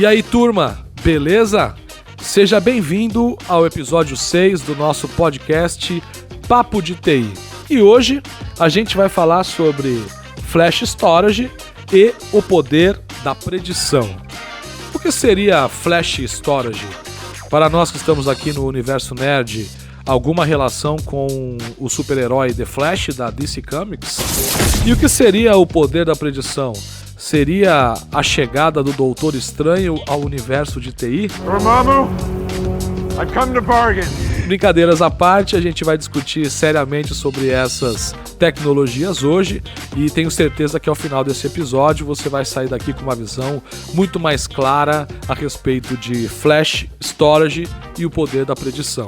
E aí, turma, beleza? Seja bem-vindo ao episódio 6 do nosso podcast Papo de TI. E hoje a gente vai falar sobre Flash Storage e o poder da predição. O que seria Flash Storage? Para nós que estamos aqui no Universo Nerd, alguma relação com o super-herói The Flash da DC Comics? E o que seria o poder da predição? Seria a chegada do Doutor Estranho ao universo de TI? Dormammu, I've come to bargain. Brincadeiras à parte, a gente vai discutir seriamente sobre essas tecnologias hoje e tenho certeza que ao final desse episódio você vai sair daqui com uma visão muito mais clara a respeito de Flash Storage e o poder da predição.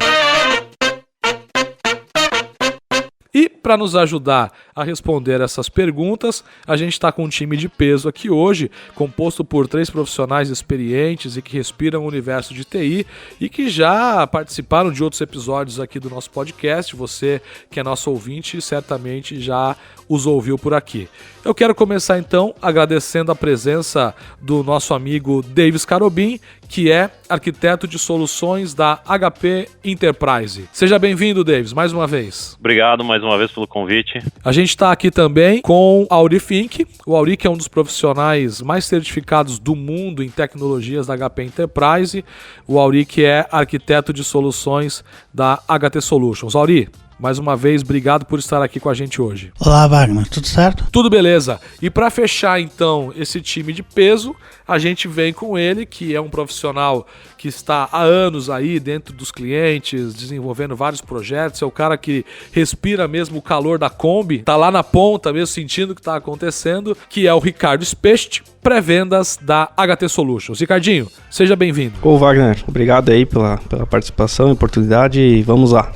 E para nos ajudar a responder essas perguntas, a gente está com um time de peso aqui hoje, composto por 3 profissionais experientes e que respiram o universo de TI e que já participaram de outros episódios aqui do nosso podcast. Você que é nosso ouvinte certamente já os ouviu por aqui. Eu quero começar então agradecendo a presença do nosso amigo Davis Carobin, que é arquiteto de soluções da HP Enterprise. Seja bem-vindo, Davis, mais uma vez. Obrigado mais uma vez pelo convite. A gente está aqui também com Auri Fink. O Auri, que é um dos profissionais mais certificados do mundo em tecnologias da HP Enterprise. O Auri, que é arquiteto de soluções da HT Solutions. Auri, mais uma vez, obrigado por estar aqui com a gente hoje. Olá, Wagner, tudo certo? Tudo beleza. E para fechar, então, esse time de peso, a gente vem com ele, que é um profissional que está há anos aí dentro dos clientes, desenvolvendo vários projetos. É o cara que respira mesmo o calor da Kombi, tá lá na ponta mesmo, sentindo o que está acontecendo, que é o Ricardo Specht, pré-vendas da HT Solutions. Ricardinho, seja bem-vindo. Ô Wagner, obrigado aí pela participação, oportunidade e vamos lá.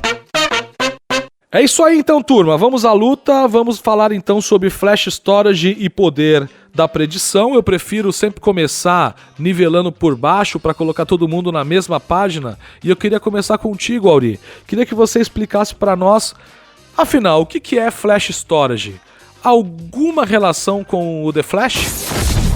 É isso aí então, turma, vamos à luta, vamos falar então sobre Flash Storage e poder da predição. Eu prefiro sempre começar nivelando por baixo para colocar todo mundo na mesma página e eu queria começar contigo, Auri. Queria que você explicasse para nós, afinal, o que é Flash Storage? Alguma relação com o The Flash?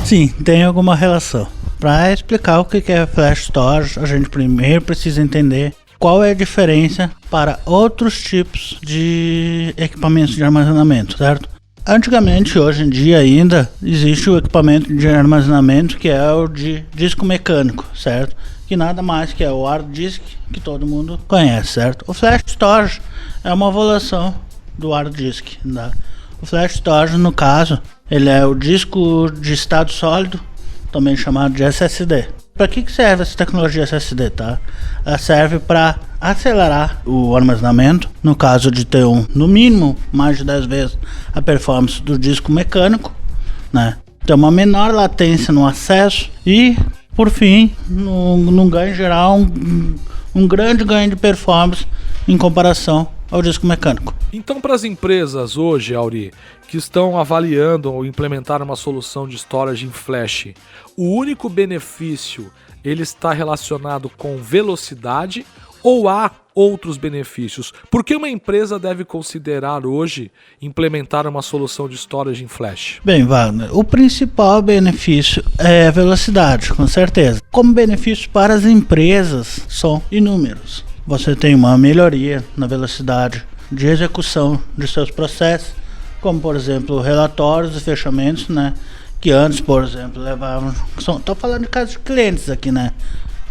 Sim, tem alguma relação. Para explicar o que é Flash Storage, a gente primeiro precisa entender qual é a diferença para outros tipos de equipamentos de armazenamento, certo? Antigamente, hoje em dia ainda, existe o equipamento de armazenamento que é o de disco mecânico, certo? Que nada mais que é o hard disk que todo mundo conhece, certo? O Flash Storage é uma evolução do hard disk, né? O Flash Storage, no caso, ele é o disco de estado sólido, também chamado de SSD. Para que serve essa tecnologia SSD, tá? Ela serve para acelerar o armazenamento, no caso de ter no mínimo, mais de 10 vezes a performance do disco mecânico, né? Ter uma menor latência no acesso e, por fim, num ganho geral, um grande ganho de performance em comparação ao disco mecânico. Então, para as empresas hoje, Auri, que estão avaliando ou implementar uma solução de storage em Flash, o único benefício ele está relacionado com velocidade ou há outros benefícios? Por que uma empresa deve considerar hoje implementar uma solução de storage em Flash? Bem, Wagner, o principal benefício é a velocidade, com certeza. Como benefícios para as empresas são inúmeros. Você tem uma melhoria na velocidade de execução de seus processos, como por exemplo relatórios e fechamentos, né? Que antes, por exemplo, levavam... Estou falando de casos de clientes aqui, né?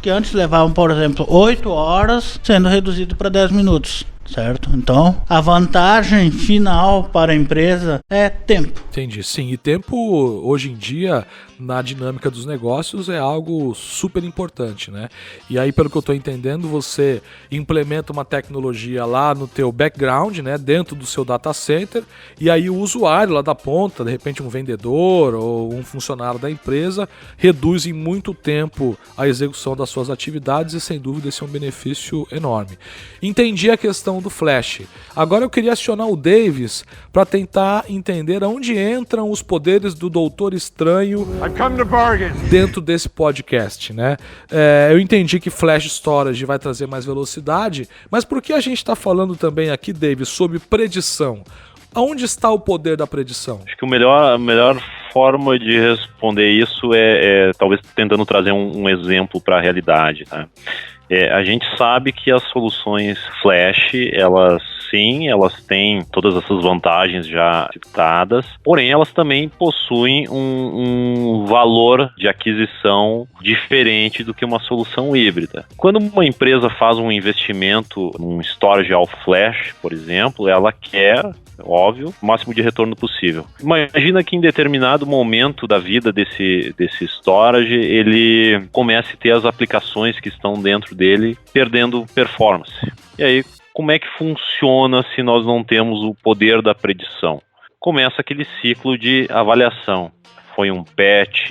Que antes levavam, por exemplo, 8 horas, sendo reduzido para 10 minutos, certo? Então, a vantagem final para a empresa é tempo. Entendi, sim. E tempo, hoje em dia, na dinâmica dos negócios, é algo super importante, né? E aí, pelo que eu estou entendendo, você implementa uma tecnologia lá no teu background, né? Dentro do seu data center, e aí o usuário lá da ponta, de repente um vendedor ou um funcionário da empresa, reduz em muito tempo a execução das suas atividades e, sem dúvida, esse é um benefício enorme. Entendi a questão do Flash. Agora eu queria acionar o Davis para tentar entender onde entram os poderes do Doutor Estranho dentro desse podcast, né? Eu entendi que Flash Storage vai trazer mais velocidade, mas por que a gente está falando também aqui, Davis, sobre predição? Aonde está o poder da predição? Acho que a melhor forma de responder isso é talvez tentando trazer um exemplo para a realidade, tá? A gente sabe que as soluções flash, elas têm todas essas vantagens já citadas, porém elas também possuem um valor de aquisição diferente do que uma solução híbrida. Quando uma empresa faz um investimento num storage all flash, por exemplo, ela quer, óbvio, o máximo de retorno possível. Imagina que em determinado momento da vida desse storage, ele comece a ter as aplicações que estão dentro dele perdendo performance. E aí, como é que funciona se nós não temos o poder da predição? Começa aquele ciclo de avaliação. Foi um patch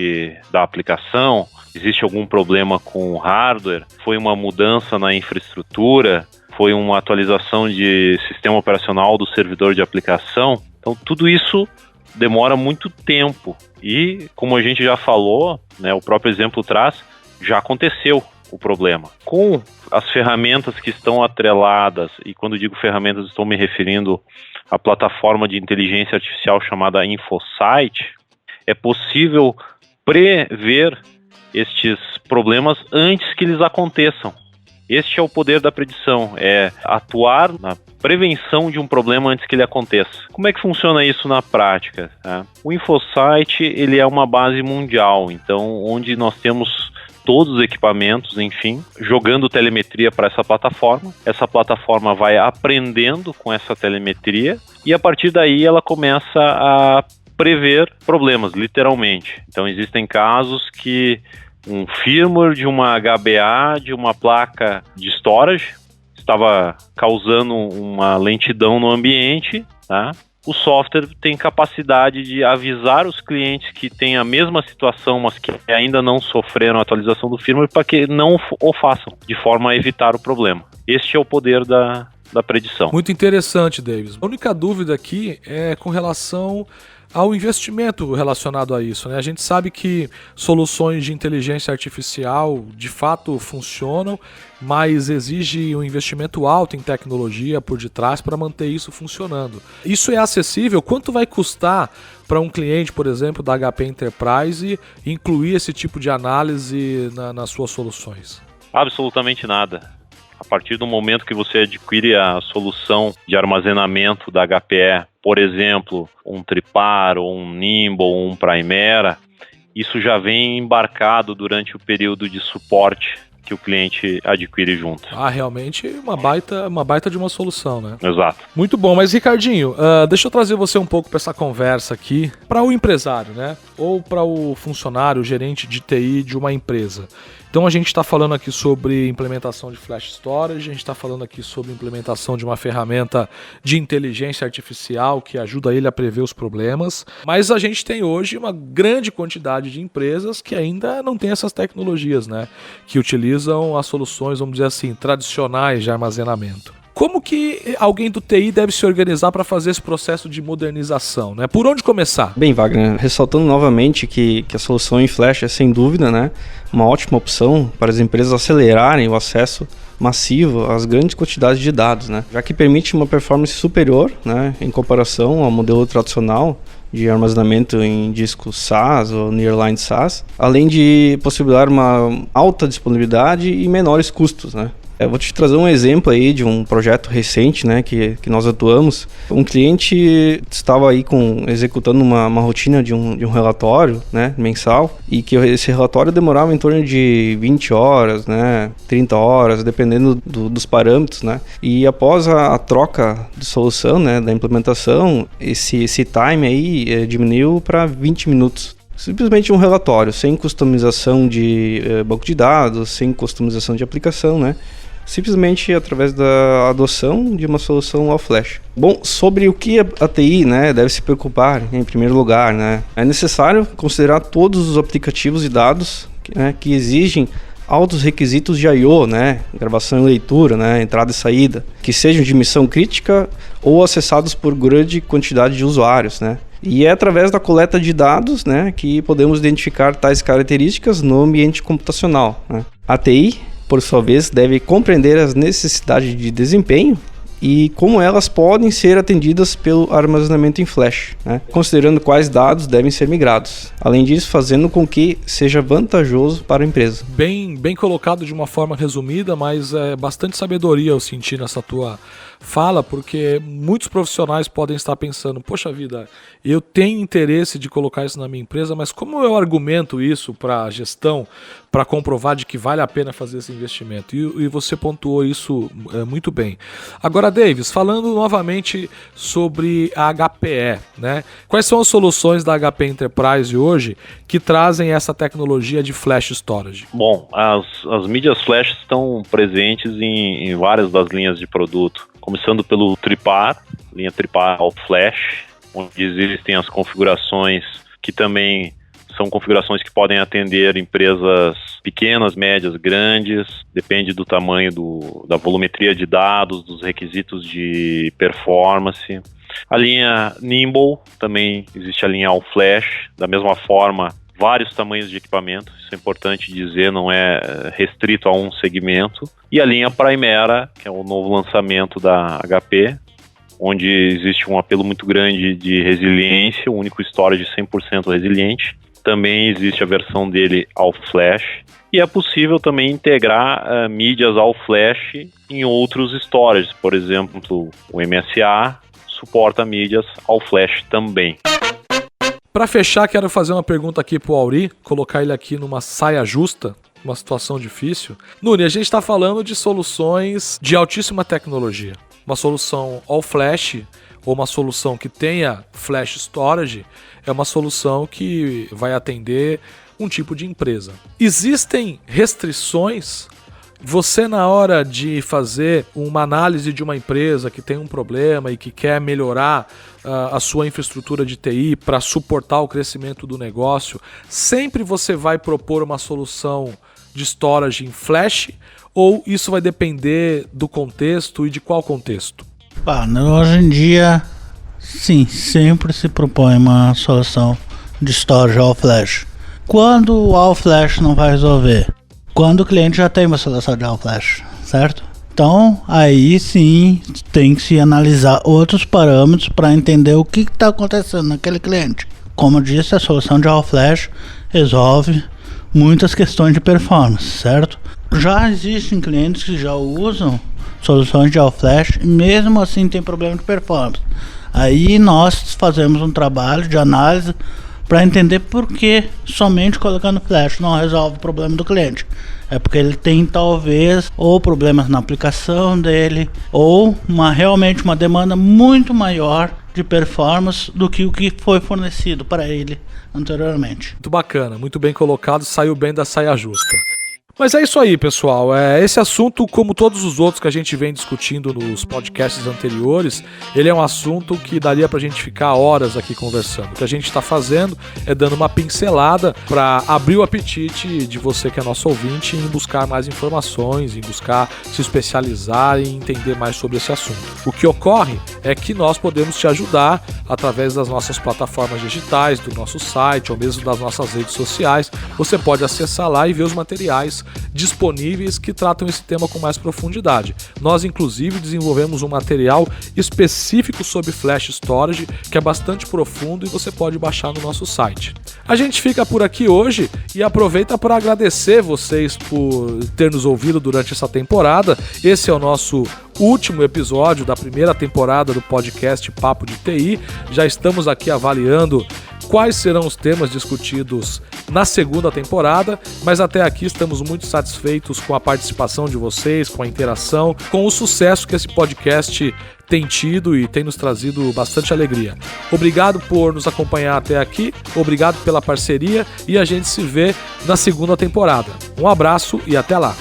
da aplicação? Existe algum problema com o hardware? Foi uma mudança na infraestrutura? Foi uma atualização de sistema operacional do servidor de aplicação? Então, tudo isso demora muito tempo. E, como a gente já falou, né, o próprio exemplo traz, já aconteceu o problema. Com as ferramentas que estão atreladas, e quando digo ferramentas estou me referindo à plataforma de inteligência artificial chamada InfoSight, é possível prever estes problemas antes que eles aconteçam. Este é o poder da predição, é atuar na prevenção de um problema antes que ele aconteça. Como é que funciona isso na prática? Tá? O InfoSight, ele é uma base mundial, então onde nós temos todos os equipamentos, enfim, jogando telemetria para essa plataforma vai aprendendo com essa telemetria e a partir daí ela começa a prever problemas, literalmente. Então existem casos que um firmware de uma HBA, de uma placa de storage, estava causando uma lentidão no ambiente, tá? O software tem capacidade de avisar os clientes que têm a mesma situação, mas que ainda não sofreram a atualização do firmware, para que não o façam, de forma a evitar o problema. Este é o poder da predição. Muito interessante, Davis. A única dúvida aqui é com relação ao investimento relacionado a isso, né? A gente sabe que soluções de inteligência artificial de fato funcionam, mas exige um investimento alto em tecnologia por detrás para manter isso funcionando. Isso é acessível? Quanto vai custar para um cliente, por exemplo, da HP Enterprise incluir esse tipo de análise nas suas soluções? Absolutamente nada. A partir do momento que você adquire a solução de armazenamento da HPE, por exemplo, um Tripar, ou um Nimble, ou um Primera, isso já vem embarcado durante o período de suporte que o cliente adquire junto. Realmente uma baita de uma solução, né? Exato. Muito bom, mas Ricardinho, deixa eu trazer você um pouco para essa conversa aqui, para o empresário, né? Ou para o funcionário, o gerente de TI de uma empresa. Então a gente está falando aqui sobre implementação de flash storage, a gente está falando aqui sobre implementação de uma ferramenta de inteligência artificial que ajuda ele a prever os problemas, mas a gente tem hoje uma grande quantidade de empresas que ainda não tem essas tecnologias, né? Que utilizam as soluções, vamos dizer assim, tradicionais de armazenamento. Como que alguém do TI deve se organizar para fazer esse processo de modernização, né? Por onde começar? Bem, Wagner, ressaltando novamente que a solução em Flash é sem dúvida, né, uma ótima opção para as empresas acelerarem o acesso massivo às grandes quantidades de dados, né, já que permite uma performance superior, né, em comparação ao modelo tradicional de armazenamento em disco SAS ou Nearline SAS, além de possibilitar uma alta disponibilidade e menores custos, né. Eu vou te trazer um exemplo aí de um projeto recente, né, que nós atuamos. Um cliente estava aí executando uma rotina de um relatório, né, mensal, e que esse relatório demorava em torno de 20 horas, né, 30 horas, dependendo dos parâmetros, né. E após a troca de solução, né, da implementação, esse time aí diminuiu para 20 minutos. Simplesmente um relatório, sem customização de banco de dados, sem customização de aplicação, né? Simplesmente através da adoção de uma solução all flash. Bom, sobre o que a TI, né, deve se preocupar em primeiro lugar, né? É necessário considerar todos os aplicativos e dados, né, que exigem altos requisitos de I/O, né, gravação e leitura, né, entrada e saída, que sejam de missão crítica ou acessados por grande quantidade de usuários, né. E é através da coleta de dados, né, que podemos identificar tais características no ambiente computacional, né. A TI, por sua vez, deve compreender as necessidades de desempenho e como elas podem ser atendidas pelo armazenamento em flash, né? Considerando quais dados devem ser migrados. Além disso, fazendo com que seja vantajoso para a empresa. Bem colocado de uma forma resumida, mas é bastante sabedoria eu senti nessa tua fala, porque muitos profissionais podem estar pensando, poxa vida, eu tenho interesse de colocar isso na minha empresa, mas como eu argumento isso para a gestão, para comprovar de que vale a pena fazer esse investimento? E você pontuou isso muito bem. Agora, Davis, falando novamente sobre a HPE, né? Quais são as soluções da HP Enterprise hoje que trazem essa tecnologia de flash storage? Bom, as mídias flash estão presentes em várias das linhas de produto, começando pelo Tripar, linha Tripar All Flash, onde existem as configurações que também são configurações que podem atender empresas pequenas, médias, grandes, depende do tamanho da volumetria de dados, dos requisitos de performance. A linha Nimble, também existe a linha All Flash, da mesma forma, vários tamanhos de equipamento, isso é importante dizer, não é restrito a um segmento. E a linha Primera, que é o novo lançamento da HP, onde existe um apelo muito grande de resiliência, o único storage 100% resiliente. Também existe a versão dele All Flash, e é possível também integrar mídias All Flash em outros storages, por exemplo, o MSA suporta mídias All Flash também. Para fechar, quero fazer uma pergunta aqui pro Auri, colocar ele aqui numa saia justa, uma situação difícil. Nuni, a gente está falando de soluções de altíssima tecnologia. Uma solução All Flash ou uma solução que tenha Flash Storage é uma solução que vai atender um tipo de empresa. Existem restrições? Você, na hora de fazer uma análise de uma empresa que tem um problema e que quer melhorar a sua infraestrutura de TI para suportar o crescimento do negócio, sempre você vai propor uma solução de storage em flash, ou isso vai depender do contexto e de qual contexto? Hoje em dia, sim, sempre se propõe uma solução de storage all flash. Quando o all flash não vai resolver? Quando o cliente já tem uma solução de all flash, certo? Então, aí sim tem que se analisar outros parâmetros para entender o que está acontecendo naquele cliente. Como eu disse, a solução de all flash resolve muitas questões de performance, certo? Já existem clientes que já usam soluções de all flash e mesmo assim tem problema de performance. Aí nós fazemos um trabalho de análise para entender por que somente colocando flash não resolve o problema do cliente. É porque ele tem talvez ou problemas na aplicação dele ou realmente uma demanda muito maior de performance do que o que foi fornecido para ele anteriormente. Muito bacana, muito bem colocado, saiu bem da saia justa. Mas é isso aí, pessoal. Esse assunto, como todos os outros que a gente vem discutindo nos podcasts anteriores, ele é um assunto que daria pra gente ficar horas aqui conversando. O que a gente está fazendo é dando uma pincelada para abrir o apetite de você que é nosso ouvinte em buscar mais informações, em buscar se especializar e entender mais sobre esse assunto. O que ocorre é que nós podemos te ajudar através das nossas plataformas digitais, do nosso site ou mesmo das nossas redes sociais. Você pode acessar lá e ver os materiais disponíveis que tratam esse tema com mais profundidade. Nós, inclusive, desenvolvemos um material específico sobre Flash Storage, que é bastante profundo e você pode baixar no nosso site. A gente fica por aqui hoje e aproveita para agradecer vocês por ter nos ouvido durante essa temporada. Esse é o nosso último episódio da primeira temporada do podcast Papo de TI. Já estamos aqui avaliando quais serão os temas discutidos na segunda temporada, mas até aqui estamos muito satisfeitos com a participação de vocês, com a interação, com o sucesso que esse podcast tem tido e tem nos trazido bastante alegria. Obrigado por nos acompanhar até aqui, obrigado pela parceria e a gente se vê na segunda temporada. Um abraço e até lá!